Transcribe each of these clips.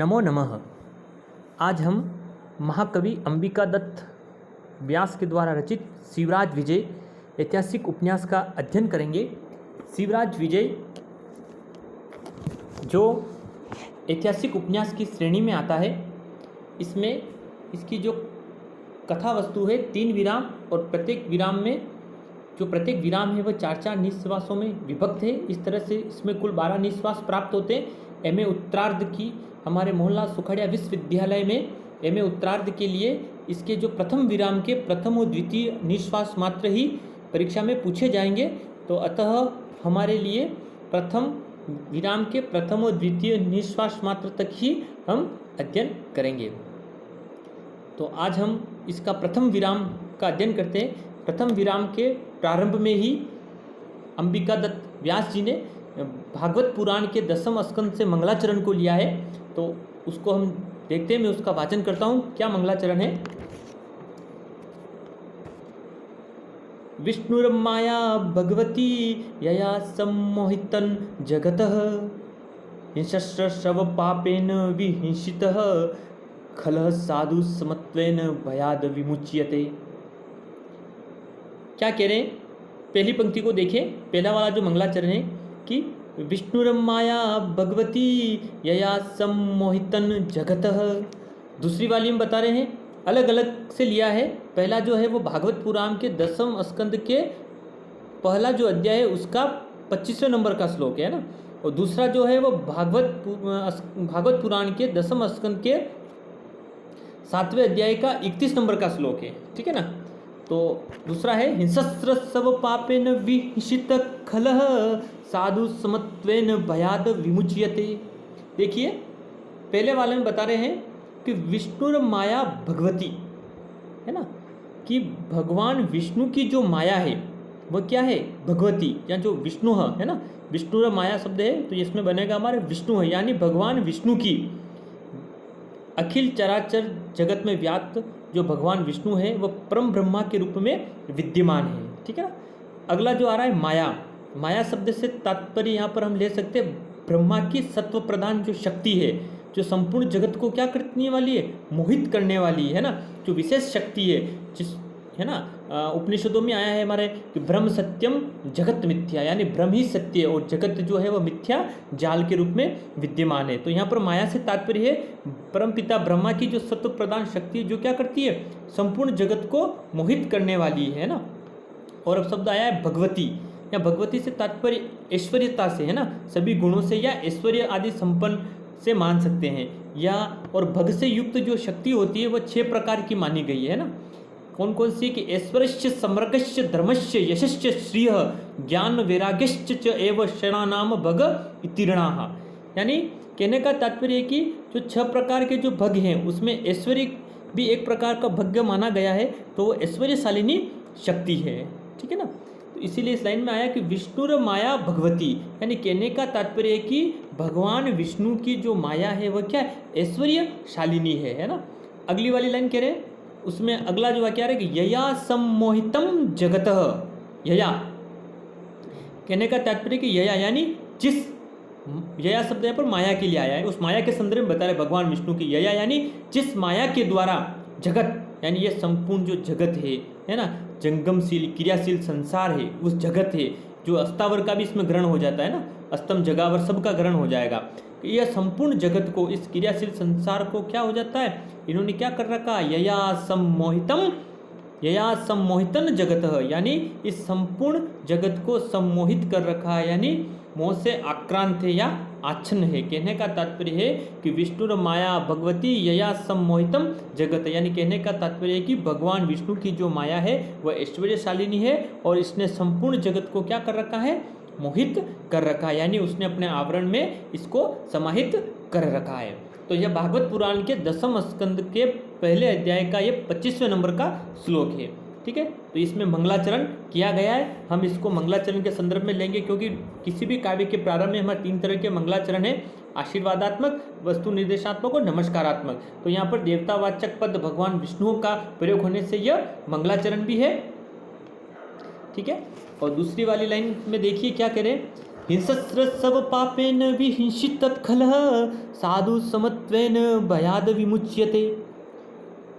नमो नमः। आज हम महाकवि अंबिका दत्त व्यास के द्वारा रचित शिवराज विजय ऐतिहासिक उपन्यास का अध्ययन करेंगे। शिवराज विजय जो ऐतिहासिक उपन्यास की श्रेणी में आता है, इसमें इसकी जो कथा वस्तु है 3 विराम और प्रत्येक विराम है वह 4-4 निश्वासों में विभक्त है। इस तरह से इसमें कुल 12 निश्वास प्राप्त होते हैं। एमए उत्तरार्ध की हमारे मोहनलाल सुखड़िया विश्वविद्यालय में एमए उत्तरार्ध के लिए इसके जो प्रथम विराम के प्रथम और द्वितीय निश्वास मात्र ही परीक्षा में पूछे जाएंगे। तो अतः हमारे लिए प्रथम विराम के प्रथम और द्वितीय निश्वास मात्र तक ही हम अध्ययन करेंगे। तो आज हम इसका प्रथम विराम का अध्ययन करते हैं। प्रथम विराम के प्रारंभ में ही अंबिका दत्त व्यास जी ने भागवत पुराण के 10वें स्कंद से मंगलाचरण को लिया है। तो उसको हम देखते हैं। मैं उसका वाचन करता हूँ। क्या मंगलाचरण है? विष्णुर्माया भगवती यया सम्मोहितं जगतः हिंसस्रव पापेन विहिंसितः खलः साधु समत्वेन भयाद विमुच्यते। क्या कह रहे हैं? पहली पंक्ति को देखें। पहला वाला जो मंगलाचरण है कि विष्णुरमाया भगवती यया सम्मोहितं जगतः। दूसरी वाली में बता रहे हैं अलग अलग से लिया है। पहला जो है वो भागवत पुराण के 10वें स्कंद के पहला जो अध्याय है उसका 25वें नंबर का श्लोक है ना। और दूसरा जो है वो भागवत पुराण के 10वें स्कंद के 7वें अध्याय का 31 नंबर का श्लोक है। ठीक है ना। तो दूसरा है हिंसस्र सब पापेन विहिंसित खलः साधु समत्वेन भयाद विमुच्यते। देखिए पहले वाले में बता रहे हैं कि विष्णुर माया भगवती है ना, कि भगवान विष्णु की जो माया है वह क्या है? भगवती, या जो विष्णु है ना। विष्णुर माया शब्द है तो इसमें बनेगा हमारे विष्णु है, यानी भगवान विष्णु की अखिल चराचर जगत में व्याप्त जो भगवान विष्णु है वह परम ब्रह्मा के रूप में विद्यमान है। ठीक है ना। अगला जो आ रहा है माया। माया शब्द से तात्पर्य यहाँ पर हम ले सकते हैं ब्रह्मा की सत्व प्रधान जो शक्ति है, जो संपूर्ण जगत को क्या करने वाली है? मोहित करने वाली है ना। जो विशेष शक्ति है जिस है ना, उपनिषदों में आया है हमारे कि ब्रह्म सत्यम जगत मिथ्या, यानी ब्रह्म ही सत्य है और जगत जो है वह मिथ्या जाल के रूप में विद्यमान है। तो यहाँ पर माया से तात्पर्य है परम पिता ब्रह्मा की जो सत्व प्रधान शक्ति है, जो क्या करती है? संपूर्ण जगत को मोहित करने वाली है ना। और अब शब्द आया है भगवती। या भगवती से तात्पर्य ऐश्वर्यता से है ना, सभी गुणों से या ऐश्वर्य आदि संपन्न से मान सकते हैं। या और भग से युक्त जो शक्ति होती है वह 6 प्रकार की मानी गई है ना। कौन कौन सी? कि ऐश्वर्यश्च समृगश्च धर्मश्च यशश्च श्रिय ज्ञान वैराग्यश्च च एव शरणानाम भग इतीर्णाः। यानी कहने का तात्पर्य है कि जो 6 प्रकार के जो भग हैं उसमें ऐश्वर्य भी एक प्रकार का भग्य माना गया है, तो वो ऐश्वर्यशालिनी शक्ति है। ठीक है ना। तो इसीलिए इस लाइन में आया कि विष्णुर माया भगवती, यानी कहने का तात्पर्य है कि भगवान विष्णु की जो माया है वह क्या है? ऐश्वर्यशालिनी है ना। अगली वाली लाइन कह रहे हैं, उसमें अगला जो वाक्य आ रहा है कि यया सम्मोहितं जगतः। यया कहने का तात्पर्य कि यया यानी जिस, यया शब्द यहाँ पर माया के लिए आया है, उस माया के संदर्भ में बता रहे भगवान विष्णु की। यया यानी जिस माया के द्वारा जगत, यानी यह संपूर्ण जो जगत है ना, जंगमशील क्रियाशील संसार है, उस जगत है जो अस्तावर का भी इसमें ग्रहण हो जाता है ना, अस्तम जगावर सबका ग्रहण हो जाएगा। यह संपूर्ण जगत को, इस क्रियाशील संसार को क्या हो जाता है? इन्होंने क्या कर रखा? यया सम्मोहितं जगतः, यानी इस संपूर्ण जगत को सम्मोहित कर रखा है, यानी मोह से आक्रांत है या आच्छन्न है। कहने का तात्पर्य है कि विष्णुर माया भगवती यया सम्मोहितं जगत, यानी कहने का तात्पर्य है कि भगवान विष्णु की जो माया है वह ऐश्वर्यशालिनी है और इसने संपूर्ण जगत को क्या कर रखा है? मोहित कर रखा है, यानी उसने अपने आवरण में इसको समाहित कर रखा है। तो यह भागवत पुराण के 10वें स्कंद के पहले अध्याय का ये 25वें नंबर का श्लोक है। ठीक है। तो इसमें मंगलाचरण किया गया है। हम इसको मंगलाचरण के संदर्भ में लेंगे, क्योंकि किसी भी काव्य के प्रारंभ में हमारे 3 तरह के मंगलाचरण है, आशीर्वादात्मक, वस्तु निर्देशात्मक और नमस्कारात्मक। तो यहाँ पर देवतावाचक पद भगवान विष्णु का प्रयोग होने से यह मंगलाचरण भी है। ठीक है। और दूसरी वाली लाइन में देखिए क्या करें हिंसस्र सब पापेन विहिंसित खलः साधु समत्वेन भयाद विमुच्यते।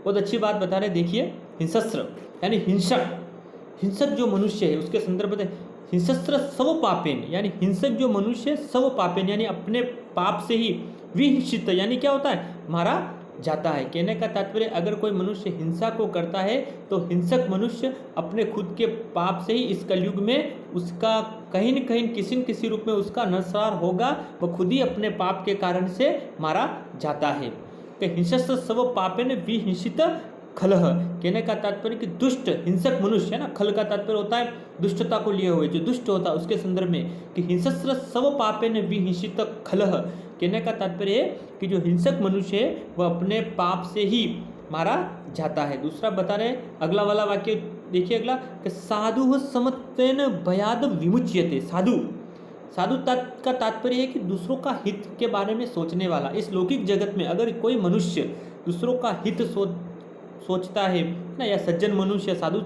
बहुत अच्छी बात बता रहे, देखिए हिंसस्र यानी हिंसक, हिंसक जो मनुष्य है उसके संदर्भ में हिंसस्र सब पापेन यानी हिंसक जो मनुष्य सब पापेन यानी अपने पाप से ही, विहिंसित यानी क्या होता है, मारा जाता है। कहने का तात्पर्य अगर कोई मनुष्य हिंसा को करता है तो हिंसक मनुष्य अपने खुद के पाप से ही इस कलयुग में उसका कहीं न कहीं किसी न किसी रूप में उसका नरसंहार होगा, वह खुद ही अपने पाप के कारण से मारा जाता है। तो हिंसस्र सब पापेन विहिंसित खलह, कहने का तात्पर्य कि दुष्ट हिंसक मनुष्य है ना, खल का तात्पर्य होता है दुष्टता को लिए हुए, जो दुष्ट होता है उसके संदर्भ में कि हिंसस्र सब पापेन विहिंसित खलह, कहने का तात्पर्य है कि जो हिंसक मनुष्य है वह अपने पाप से ही मारा जाता है। दूसरा बता रहे अगला वाला वाक्य देखिए, अगला कि साधु समत्वेन भयाद विमुच्यते। साधु, साधु का तात्पर्य है कि दूसरों का हित के बारे में सोचने वाला। इस लौकिक जगत में अगर कोई मनुष्य दूसरों का हित सोचता है ना, या सज्जन मनुष्य, साधु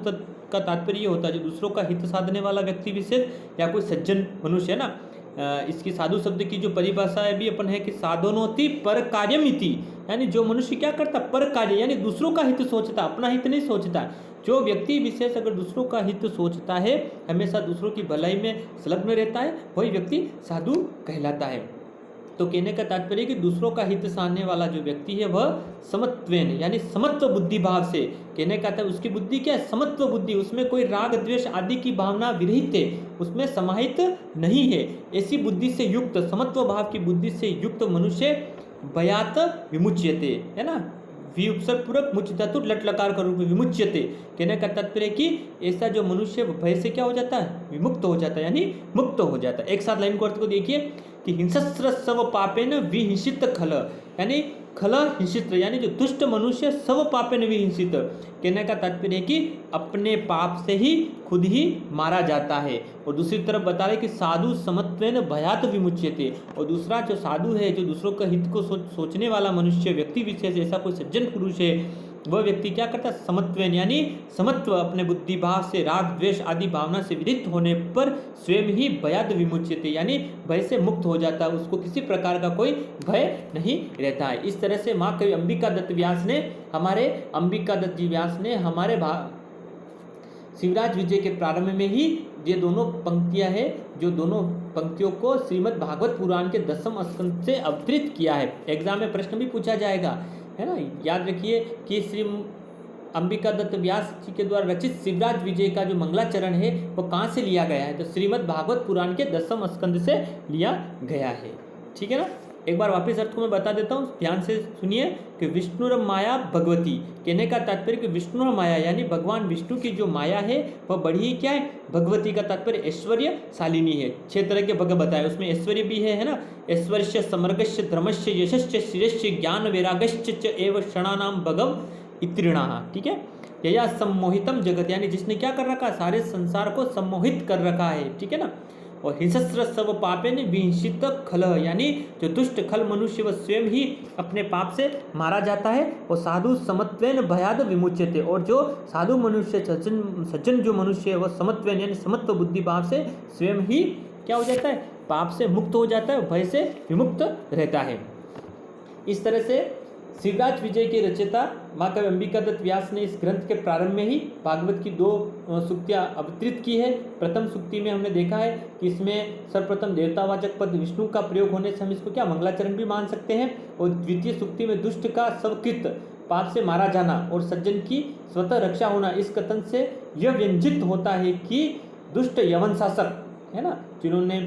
का तात्पर्य ये होता है जो दूसरों का हित साधने वाला व्यक्ति विशेष या कोई सज्जन मनुष्य है ना। इसकी साधु शब्द की जो परिभाषा है भी अपन है कि साधनोति पर कार्यमिति, यानी जो मनुष्य क्या करता, पर कार्य यानी दूसरों का हित सोचता, अपना हित नहीं सोचता। जो व्यक्ति विशेष अगर दूसरों का हित सोचता है, हमेशा दूसरों की भलाई में संलग्न रहता है, वही व्यक्ति साधु कहलाता है। तो कहने का तात्पर्य कि दूसरों का हित साधने वाला जो व्यक्ति है वह समत्वेन यानी समत्व बुद्धि भाव से, कहने का तात्पर्य उसकी बुद्धि क्या है, समत्व बुद्धि, उसमें कोई राग द्वेष आदि की भावना विरहित है, उसमें समाहित नहीं है। ऐसी बुद्धि से युक्त, समत्व भाव की बुद्धि से युक्त मनुष्य भयात विमुच्यते, है ना, वि उपसर्ग पूर्वक मुच धातु लट लकार का रूप में विमुच्यते, कहने का तात्पर्य कि ऐसा जो मनुष्य भय से क्या हो जाता है, विमुक्त हो जाता है यानी मुक्त हो जाता है। एक साथ लाइन को अर्थ को देखिए कि हिंसस्र सब पापेन विहिंसित खल, यानी खल हिंसित यानी जो दुष्ट मनुष्य सब पापेन विहिंसित, कहने का तात्पर्य है कि अपने पाप से ही खुद ही मारा जाता है। और दूसरी तरफ बता रहे कि साधु समत्वेन भयात विमुच्यते, और दूसरा जो साधु है, जो दूसरों का हित को सोचने वाला मनुष्य व्यक्ति विशेष, ऐसा कोई सज्जन पुरुष है, वह व्यक्ति क्या करता है, समत्वेन यानी समत्व, अपने बुद्धि भाव से राग द्वेष आदि भावना से विदित होने पर स्वयं ही भयाद विमुच्यते यानी भय से मुक्त हो जाता है, उसको किसी प्रकार का कोई भय नहीं रहता है। इस तरह से माँ कवि अंबिका दत्त व्यास ने, हमारे अंबिका दत्त जी व्यास ने हमारे शिवराज विजय के प्रारंभ में ही ये दोनों पंक्तियां हैं, जो दोनों पंक्तियों को श्रीमद् भागवत पुराण के 10वें स्कंद से अवतरित किया है। एग्जाम में प्रश्न भी पूछा जाएगा, है ना, याद रखिए कि श्री अंबिका दत्त व्यास जी के द्वारा रचित शिवराज विजय का जो मंगलाचरण है वो कहाँ से लिया गया है, तो श्रीमद् भागवत पुराण के 10वें स्कंद से लिया गया है। ठीक है ना, एक बार वापस अर्थ को मैं बता देता हूँ, ध्यान से सुनिए कि विष्णुर माया भगवती, कहने का तात्पर्य कि विष्णु माया यानी भगवान विष्णु की जो माया है वह बड़ी ही क्या है, भगवती का तात्पर्य ऐश्वर्यशालिनी है। 6 तरह के भग बताए, उसमें ऐश्वर्य भी है ना, ऐश्वर्य समर्गश्य धर्मश्य यशश्च शिरश्च ज्ञान वैरागश्च एवं क्षणानाम भगव इत्रिणा। ठीक है, यया सम्मोहितम जगत यानी जिसने क्या कर रखा, सारे संसार को सम्मोहित कर रखा है। ठीक है ना, और हिंसस्र सब पापेन विहिंसित खलः यानी जो दुष्ट खल मनुष्य वह स्वयं ही अपने पाप से मारा जाता है। और साधु समत्वेन भयाद विमुच्यते, और जो साधु मनुष्य सज्जन जो मनुष्य है वह समत्वेन यानी समत्व बुद्धि भाव से स्वयं ही क्या हो जाता है, पाप से मुक्त हो जाता है, भय से विमुक्त रहता है। इस तरह से शिवराज विजय के रचयिता माँ कवि अंबिका दत्त व्यास ने इस ग्रंथ के प्रारंभ में ही भागवत की 2 सूक्तियाँ अवतरित की है। प्रथम सूक्ति में हमने देखा है कि इसमें सर्वप्रथम देवतावाचक पद विष्णु का प्रयोग होने से हम इसको क्या मंगलाचरण भी मान सकते हैं। और द्वितीय सूक्ति में दुष्ट का स्वकृत पाप से मारा जाना और सज्जन की स्वतः रक्षा होना, इस कथन से यह व्यंजित होता है कि दुष्ट यवन शासक है ना, जिन्होंने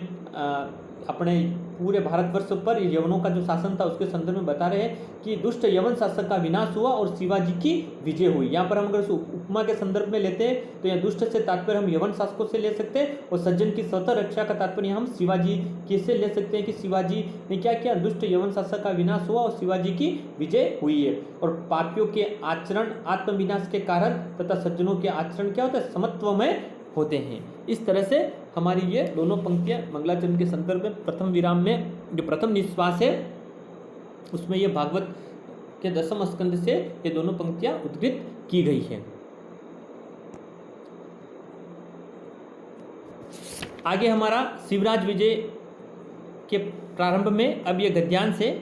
अपने पूरे भारतवर्ष पर यवनों का जो शासन था उसके संदर्भ में बता रहे हैं कि दुष्ट यवन शासक का विनाश हुआ और शिवाजी की विजय हुई। यहाँ पर हम अगर उपमा के संदर्भ में लेते हैं तो यहाँ दुष्ट से तात्पर्य हम यवन शासकों से ले सकते हैं, और सज्जन की स्वतः रक्षा का तात्पर्य हम शिवाजी की से ले सकते हैं कि शिवाजी ने क्या किया, दुष्ट यवन शासक का विनाश हुआ और शिवाजी की विजय हुई है। और पापियों के आचरण आत्मविनाश के कारण तथा सज्जनों के आचरण क्या होता है, समत्वमय होते हैं। इस तरह से हमारी ये दोनों पंक्तियां मंगलाचरण के संदर्भ में प्रथम विराम में जो प्रथम निश्वास है उसमें ये भागवत के 10वें स्कंद से ये दोनों पंक्तियां उद्धृत की गई है। आगे हमारा शिवराज विजय के प्रारंभ में अब ये गद्यांश है।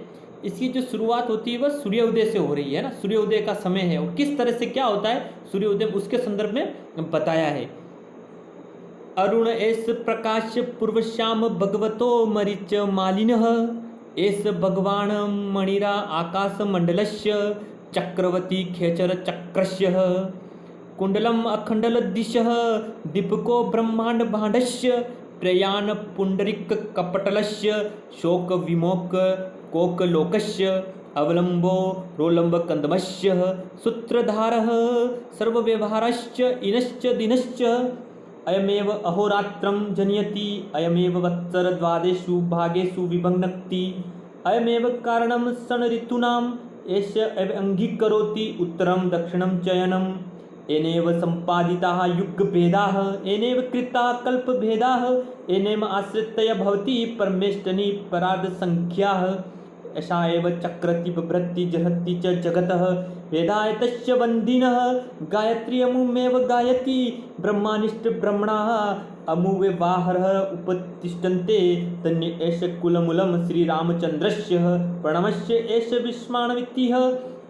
इसकी जो शुरुआत होती है वह सूर्योदय से हो रही है ना, सूर्योदय का समय है और किस तरह से क्या होता है सूर्योदय उसके संदर्भ में बताया है। अरुण एस प्रकाश पूर्व श्याम भगवतो मरीच मालिनः एस भगवान मणिरा आकाश मंडलस्य चक्रवती खेचर चक्रस्य कुंडलम अखंडल दिशः दीपको ब्रह्मांड भांडस्य प्रयाण पुंडरिक कपटलस्य शोक विमोक कोकलोकस्य अवलंबो रोलंब कंदमस्य सूत्रधारः सर्वव्यवहारश्च इनश्च दिनश्च अयमेव अहोरात्रं जनयति अयमेव वत्सर द्वादेषु भागेषु विभक्ति अयमेव कारणं षण् ऋतूनाम् एष एव अंगीकरोति उत्तरं दक्षिणं चयनम् एनेव सम्पादिताः युगभेदाः एनेव कृताः कल्पभेदाः एनेम आश्रित्य भवति परमेष्टनि परार्धसंख्याः ऐसा एव चक्रति बिभ्रति जहति च जगतः वेदायतस्य वन्दिनः गायत्री अमुमेव गायति ब्रह्मानिष्ट ब्रह्मणाः अमुव्यवाहरः उपतिष्ठन्ते तन्य एष कुलमूलं श्रीरामचन्द्रस्य प्रणमस्य एष विस्माणवित्तिः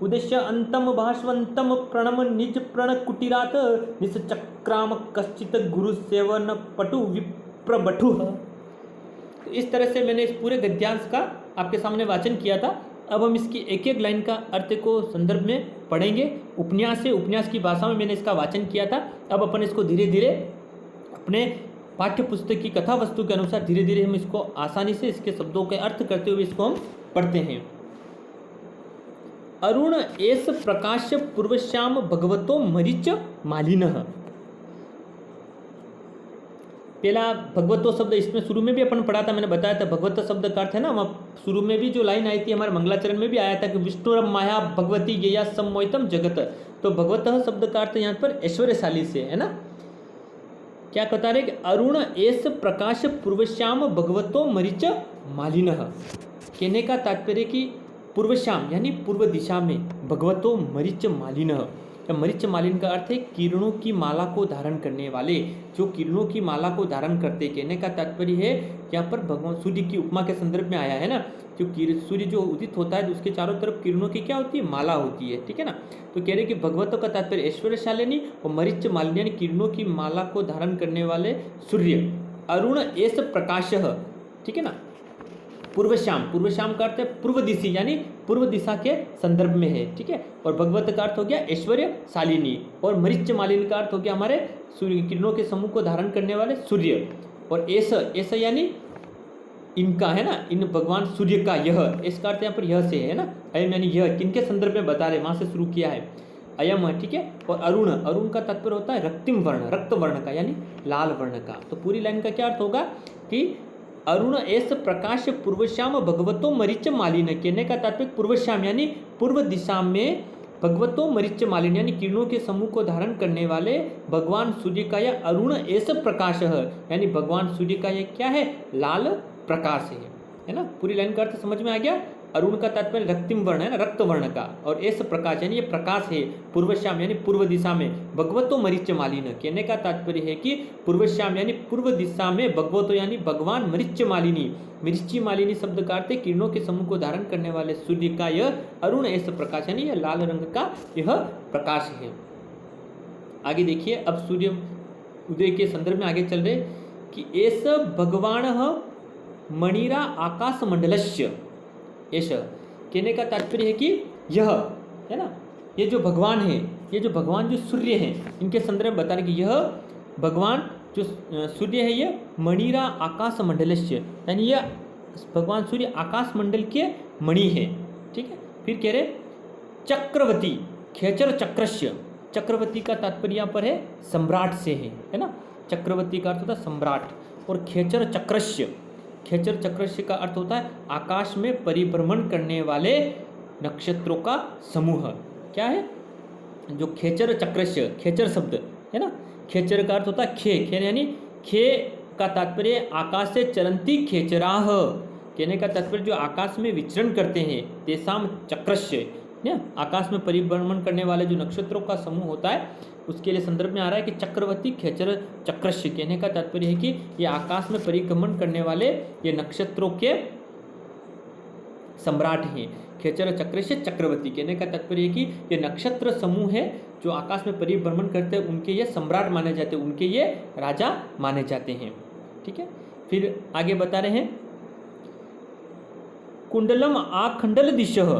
उद्देश्य अंतम भास्वंतम प्रणम निज प्रण कुटीरात निश्चक्राम कश्चित गुरु सेवन पटु विप्रबठु। तो इस तरह से मैंने इस पूरे गद्यांश का आपके सामने वाचन किया था। अब हम इसकी एक एक लाइन का अर्थ को संदर्भ में पढ़ेंगे। उपन्यास से उपन्यास की भाषा में मैंने इसका वाचन किया था। अब अपन इसको धीरे धीरे अपने पाठ्य पुस्तक की कथा वस्तु के अनुसार धीरे धीरे हम इसको आसानी से इसके शब्दों के अर्थ करते हुए इसको हम पढ़ते हैं। अरुण एस प्रकाश पूर्वश्याम भगवतो मरीच मालिनः। पहला भगवतो शब्द इसमें शुरू में भी अपन पढ़ा था, मैंने बताया था भगवत शब्द का अर्थ है ना, शुरू में भी जो लाइन आई थी हमारे मंगलाचरण में भी आया था कि विष्णुरम माया भगवती यया सम्मोहितम जगत। तो भगवतः शब्द का अर्थ यहाँ पर ऐश्वर्यशाली से है ना। क्या कहता है कि अरुण एस प्रकाश पूर्वश्याम भगवतो मरीच मालिनः। कहने का तात्पर्य कि पूर्वश्याम यानी पूर्व दिशा में भगवतो मरीच मालिनः। मरीच मालिन का अर्थ है किरणों की माला को धारण करने वाले, जो किरणों की माला को धारण करते। कहने का तात्पर्य है यहाँ पर भगवान सूर्य की उपमा के संदर्भ में आया है ना, जो सूर्य जो उदित होता है तो उसके चारों तरफ किरणों की क्या होती है, माला होती है, ठीक है ना। तो कह रहे कि भगवतों का तात्पर्य ऐश्वर्यशालिनी और मरीच मालिनी यानी किरणों की माला को धारण करने वाले सूर्य। अरुण एस प्रकाशः, ठीक है ना। पूर्वश्याम, पूर्वश्याम का अर्थ है पूर्व दिशी यानी पूर्व दिशा के संदर्भ में है, ठीक है। और भगवत का अर्थ हो गया ऐश्वर्यशालिनी और मरीच मालिनी का अर्थ हो गया हमारे सूर्य किरणों के समूह को धारण करने वाले सूर्य। और ऐसा यानी इनका है ना, इन भगवान सूर्य का यह, इसका अर्थ यहाँ पर यह से है ना। अयम यानी यह किनके संदर्भ में बता रहे, वहाँ से शुरू किया है अयम, ठीक है। और अरुण, अरुण का तात्पर्य होता है रक्तिम वर्ण, रक्त वर्ण का यानी लाल वर्ण का। तो पूरी लाइन का क्या अर्थ होगा कि अरुण एस प्रकाश पूर्वश्याम भगवतो मरीच मालिन। कहने का तात्पर्य पूर्वश्याम यानी पूर्व दिशा में भगवतो मरीच मालिन यानी किरणों के समूह को धारण करने वाले भगवान सूर्य का यह अरुण एस प्रकाश यानी भगवान सूर्य का यह क्या है, लाल प्रकाश है ना। पूरी लाइन का अर्थ समझ में आ गया। अरुण का तात्पर्य रक्तिम वर्ण है ना, रक्त वर्ण का, और एस प्रकाश यानी ये प्रकाश है पूर्वश्याम यानी पूर्व दिशा में भगवतो मरीच मालिन। कहने का तात्पर्य है कि पूर्वश्याम यानी पूर्व दिशा में भगवतो यानी भगवान मरीच मालिनी, मिर्ची मालिनी शब्द का अर्थ है किरणों के समूह को धारण करने वाले सूर्य का यह अरुण एस प्रकाश यानी यह लाल रंग का यह प्रकाश है। आगे देखिए, अब सूर्य उदय के संदर्भ में आगे चल रहे कि एस भगवान मणिरा आकाश मंडलस्य। ऐसा कहने का तात्पर्य है कि यह है ना, ये जो भगवान है, ये जो भगवान जो सूर्य हैं, इनके संदर्भ में बता रहे कि यह भगवान जो सूर्य है ये मणिरा आकाश मंडलस्य यानी यह भगवान सूर्य आकाश मंडल के मणि है, ठीक है। फिर कह रहे चक्रवती खेचर चक्रस्य। चक्रवती का तात्पर्य यहाँ पर है सम्राट से है ना। चक्रवती का अर्थ होता है सम्राट। और खेचर चक्रस्य, खेचर चक्रस्य का अर्थ होता है आकाश में परिभ्रमण करने वाले नक्षत्रों का समूह। क्या है जो खेचर चक्रस्य, खेचर शब्द है ना, खेचर का अर्थ होता है खे, खे यानी खे का तात्पर्य आकाश से चलंती खेचराह। कहने का तात्पर्य जो आकाश में विचरण करते हैं, तेसाम चक्रस्य ना, आकाश में परिभ्रमण करने वाले जो नक्षत्रों का समूह होता है उसके लिए संदर्भ में आ रहा है कि चक्रवर्ती खेचर चक्रस्य, कहने का तात्पर्य है कि ये आकाश में परिभ्रमण करने वाले ये नक्षत्रों के सम्राट हैं। खेचर चक्रस्य चक्रवर्ती, कहने का तात्पर्य है कि ये नक्षत्र समूह है जो आकाश में परिभ्रमण करते हैं, उनके ये सम्राट माने जाते हैं, उनके ये राजा माने जाते हैं। ठीक है, फिर आगे बता रहे हैं कुंडलम आखंडल दिशः,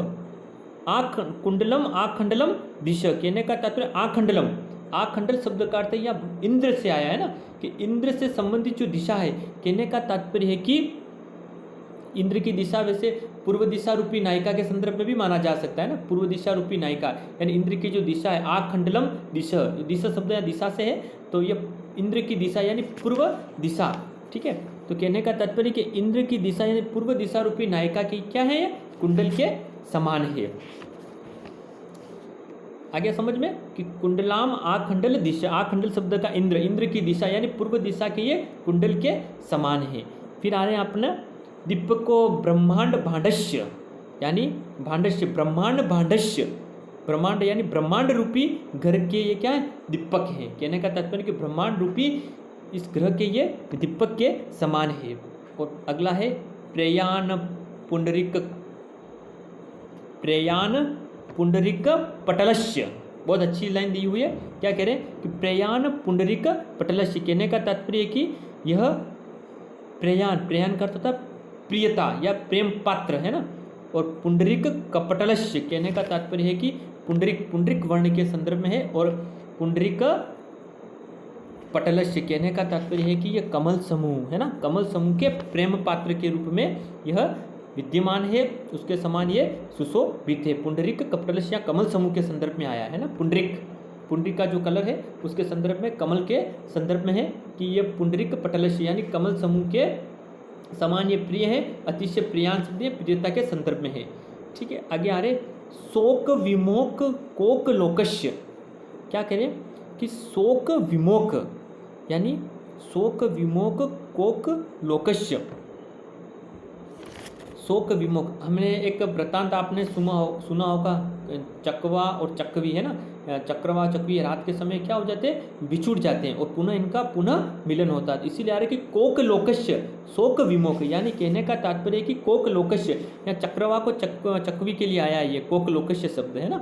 कुंडलम आखंडलम दिशः, कहने का तात्पर्य आखंडलम, आखंडल शब्द का अर्थ यहाँ इंद्र से आया है ना, कि इंद्र से संबंधित जो दिशा है, कहने का तात्पर्य है कि इंद्र की दिशा वैसे पूर्व दिशा रूपी नायिका के संदर्भ में भी माना जा सकता है ना, पूर्व दिशा रूपी नायिका, यानी इंद्र की जो दिशा है आखंडलम दिशा, दिशा शब्द या दिशा से है तो ये इंद्र की दिशा यानी पूर्व दिशा। ठीक है, तो कहने का तात्पर्य कि इंद्र की दिशा यानी पूर्व दिशा रूपी नायिका की क्या है, कुंडल के समान है। आगे समझ में कि कुंडलाम आखंडल दिशा, आखंडल शब्द का इंद्र, इंद्र की दिशा यानी पूर्व दिशा के ये कुंडल के समान है। फिर आ रहे हैं अपना दीपको ब्रह्मांड भांडस्य, यानी भांडस्य ब्रह्मांड भांडस्य, ब्रह्मांड यानी ब्रह्मांड रूपी घर के ये क्या है, दीपक है। कहने का तात्पर्य कि ब्रह्मांड रूपी इस ग्रह के ये दीपक के समान है। और अगला है प्रयाण पुंडरिक, प्रयाण पुंडरिक पटलस्य, बहुत अच्छी लाइन दी हुई है। क्या कह रहे हैं कि प्रयाण पुंडरिक पटलस्य, कहने का तात्पर्य है कि यह प्रयाण, प्रयाण का अर्थ होता है प्रियता या प्रेम पात्र है ना, और पुंडरिक कपटलस्य, कहने का तात्पर्य है कि पुंडरिक, पुंडरिक वर्ण के संदर्भ में है, और पुंडरिक पटलस्य, कहने का तात्पर्य है कि यह कमल समूह है ना, कमल समूह के प्रेम पात्र के रूप में यह विद्यमान है, उसके समान ये सुशोभित है। पुंडरिक कपटलस्य या कमल समूह के संदर्भ में आया है ना, पुंडरिक, पुंडरिक का जो कलर है उसके संदर्भ में, कमल के संदर्भ में है कि ये पुंडरिक पटलस्य यानी कमल समूह के समान ये प्रिय है, अतिशय प्रियांश प्रियता के संदर्भ में है। ठीक है, आगे आ रहे शोक विमोक कोक लोकस्य, क्या कह रहे हैं कि शोक विमोक यानी शोक विमोक कोक लोकस्य, शोक विमुख, हमने एक वृत्तांत आपने सुना होगा, चकवा और चकवी है ना, चक्रवा चकवी रात के समय क्या हो जाते हैं, बिछुड़ जाते हैं और पुनः इनका पुनः मिलन होता है। इसीलिए आ रहा है कि कोक लोकस्य शोक विमुख, यानी कहने का तात्पर्य है कि कोक लोकस्य, या चक्रवा को चकवी के लिए आया है ये कोक लोकस्य शब्द है ना,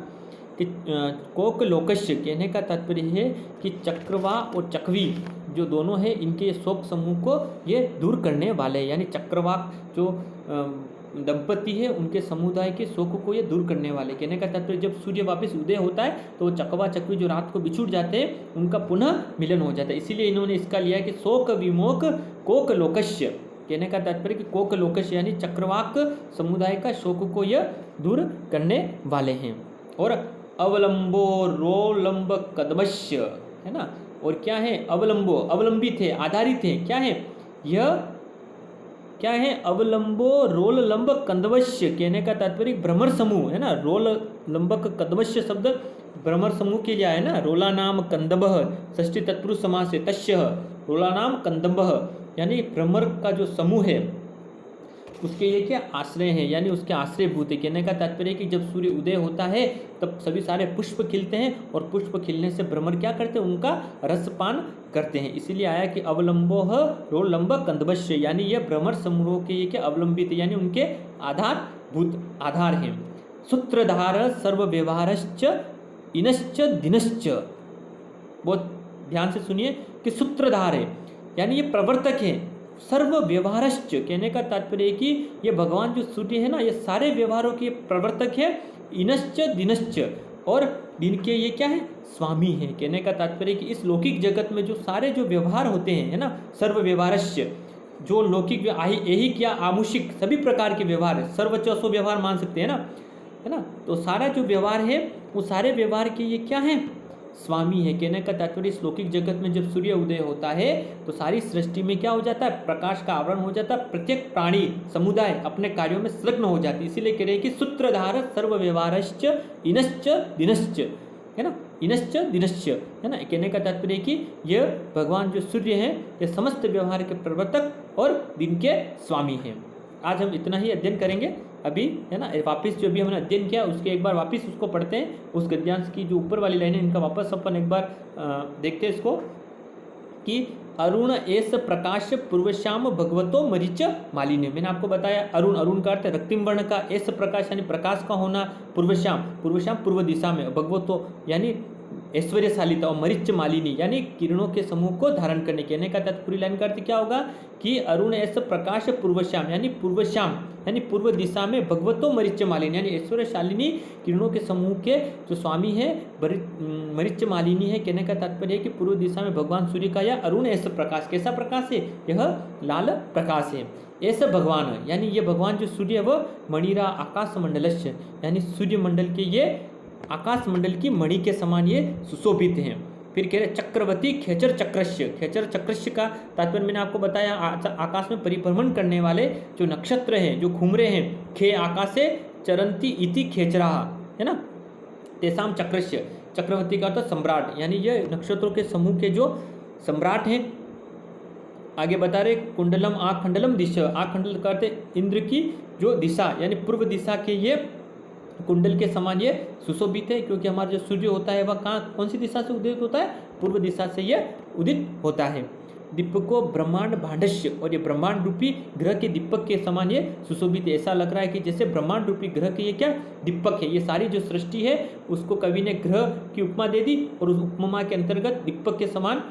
कि कोक लोकस्य, कहने का तात्पर्य है कि चक्रवा और चकवी जो दोनों है इनके शोक समूह को ये दूर करने वाले हैं, यानी चक्रवा जो दंपति है उनके समुदाय के शोक को ये दूर करने वाले। कहने का तात्पर्य जब सूर्य वापस उदय होता है तो वो चकवा चकवी जो रात को बिछुड़ जाते हैं उनका पुनः मिलन हो जाता है। इसीलिए इन्होंने इसका लिया कि शोक विमोक कोक लोकस्य, कहने का तात्पर्य कि कोक लोकस्य यानी चक्रवाक समुदाय का शोक को यह दूर करने वाले हैं। और अवलंबो रोलंब कदमस्य है ना, और क्या है अवलंबो, अवलंबित है, आधारित है, क्या है यह, क्या है अवलंबो रोल लंबक कंदवश्य, कहने का तात्पर्य भ्रमर समूह है ना, रोल लंबक कंदवश्य शब्द भ्रमर समूह के लिए आया ना, रोला नाम कंदबः षष्ठी तत्पुरुष समास है, तस्य रोला नाम कंदबः, यानी भ्रमर का जो समूह है उसके ये क्या आश्रय हैं, यानी उसके आश्रयभूत है। कहने का तात्पर्य है कि जब सूर्य उदय होता है तब सभी सारे पुष्प खिलते हैं और पुष्प खिलने से भ्रमर क्या करते हैं, उनका रसपान करते हैं। इसीलिए आया कि अवलंबोह रोलंब कंदवश्य, यानी यह भ्रमर समूह के ये क्या अवलंबित यानी उनके आधारभूत आधार हैं। सूत्रधार सर्व व्यवहारश्च इनश्च दिनश्च, बहुत ध्यान से सुनिए कि सूत्रधार है यानी ये प्रवर्तक है, सर्व व्यवहारश्च, कहने का तात्पर्य है कि ये भगवान जो सूर्य है ना ये सारे व्यवहारों के प्रवर्तक है, इनश्च दिनश्च, और दिन के ये क्या है स्वामी है। कहने का तात्पर्य कि इस लौकिक जगत में जो सारे जो व्यवहार होते हैं है ना, सर्व व्यवहारश्च, जो लौकिक ऐहिक या आमुषिक सभी प्रकार के व्यवहार है, सर्वचसो व्यवहार मान सकते हैं ना, है ना, तो सारा जो व्यवहार है वो सारे व्यवहार के ये क्या है स्वामी है। कहने का तात्पर्य इस लौकिक जगत में जब सूर्य उदय होता है तो सारी सृष्टि में क्या हो जाता है, प्रकाश का आवरण हो जाता है, प्रत्येक प्राणी समुदाय अपने कार्यों में संलग्न हो जाती है। इसीलिए कह रहे हैं कि सूत्रधार सर्व व्यवहारश्च इनश्च दिनश्च, है ना, इनश्च दिनश्च, है ना। कहने का तात्पर्य कि यह भगवान जो सूर्य है ये समस्त व्यवहार के प्रवर्तक और दिन के स्वामी हैं। आज हम इतना ही अध्ययन करेंगे। अभी, है ना, वापस जो भी हमने अध्ययन किया उसके एक बार वापस उसको पढ़ते हैं। उस गद्यांश की जो ऊपर वाली लाइन है इनका वापस अपन एक बार देखते हैं इसको कि अरुण एस प्रकाश पूर्वश्याम भगवतो मरीच मालिनी। मैंने आपको बताया अरुण, अरुण का अर्थ रक्तिम वर्ण का, एस प्रकाश यानी प्रकाश का होना, पूर्वश्याम, पूर्वश्याम पूर्व दिशा में, भगवतो यानी ऐश्वर्यशालिता, और मरीच मालिनी यानी किरणों के समूह को धारण करने के। कहने का तात्पर्य लाइन का अर्थ क्या होगा कि अरुण ऐसा प्रकाश पूर्वश्याम यानी पूर्वश्याम यानी पूर्व दिशा में, भगवतो मरीच मालिनी यानी ऐश्वर्यशालिनी किरणों के समूह के जो स्वामी है मरीच मालिनी है। कहने का तात्पर्य है कि पूर्व दिशा में भगवान सूर्य का यह अरुण ऐसा प्रकाश, कैसा प्रकाश है, यह लाल प्रकाश है। ऐसा भगवान यानी ये भगवान जो सूर्य है वह मणिरा आकाश मंडलस्य यानी सूर्य मंडल के ये आकाश मंडल की मणि के समान ये सुशोभित हैं। फिर कह रहे चक्रवती खेचर चक्रस्य, खेचर चक्रस्य का तात्पर्य मैंने आपको बताया आकाश में परिभ्रमण करने वाले जो नक्षत्र हैं, जो घूम रहे हैं, खे आकाशे चरंती इति खेचरा, है ना, तेसाम चक्रस्य, चक्रवर्ती का अर्थ सम्राट यानी ये नक्षत्रों के समूह के जो सम्राट हैं। आगे बता रहे कुंडलम आखंडलम दिशा, आखंडल का अर्थ इंद्र की जो दिशा यानी पूर्व दिशा के ये कुंडल के समान ये सुशोभित है, क्योंकि हमारा जो सूर्य होता है वह कहाँ, कौन सी दिशा से उदित होता है, पूर्व दिशा से यह उदित होता है। दीपको ब्रह्मांड भांडस्य, और ये ब्रह्मांड रूपी ग्रह के दीपक के समान ये सुशोभित है। ऐसा लग रहा है कि जैसे ब्रह्मांड रूपी ग्रह के ये क्या दीपक है, ये सारी जो सृष्टि है उसको कवि ने ग्रह की उपमा दे दी और उस उपमा के अंतर्गत दीपक के समान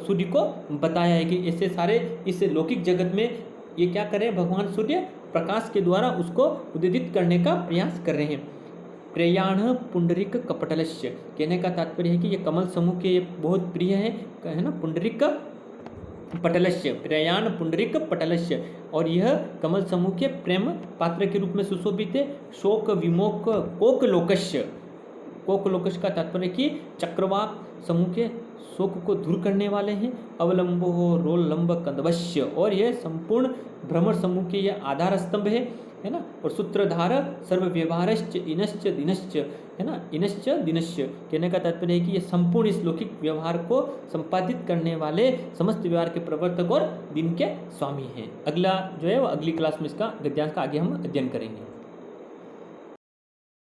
सूर्य को बताया है कि ऐसे सारे इस लौकिक जगत में ये क्या कर रहे हैं, भगवान सूर्य प्रकाश के द्वारा उसको उद्दीपित करने का प्रयास कर रहे हैं। प्रेयाण पुंडरिक कपटलस्य, कहने का तात्पर्य है कि ये कमल समूह के ये बहुत प्रिय है ना, पुंडरिक पटलस्य, प्रयाण पुंडरिक पटलस्य, और यह कमल समूह के प्रेम पात्र के रूप में सुशोभित है। शोक विमोक कोकलोकस्य, कोकलोकस्य का तात्पर्य कि चक्रवाक समूह के शोक को दूर करने वाले हैं। अवलंबो हो रोलंब कंदवश्य, और यह संपूर्ण भ्रमर समूह के यह आधार स्तंभ है ना, और सूत्रधार सर्व व्यवहारश्च इनश्च दिनश्च, है ना, इनश्च दिनश्च, कहने का तात्पर्य है कि ये संपूर्ण इस लौकिक व्यवहार को संपादित करने वाले समस्त व्यवहार के प्रवर्तक और दिन के स्वामी हैं। अगला जो है वो अगली क्लास में इसका गद्यांश का आगे हम अध्ययन करेंगे।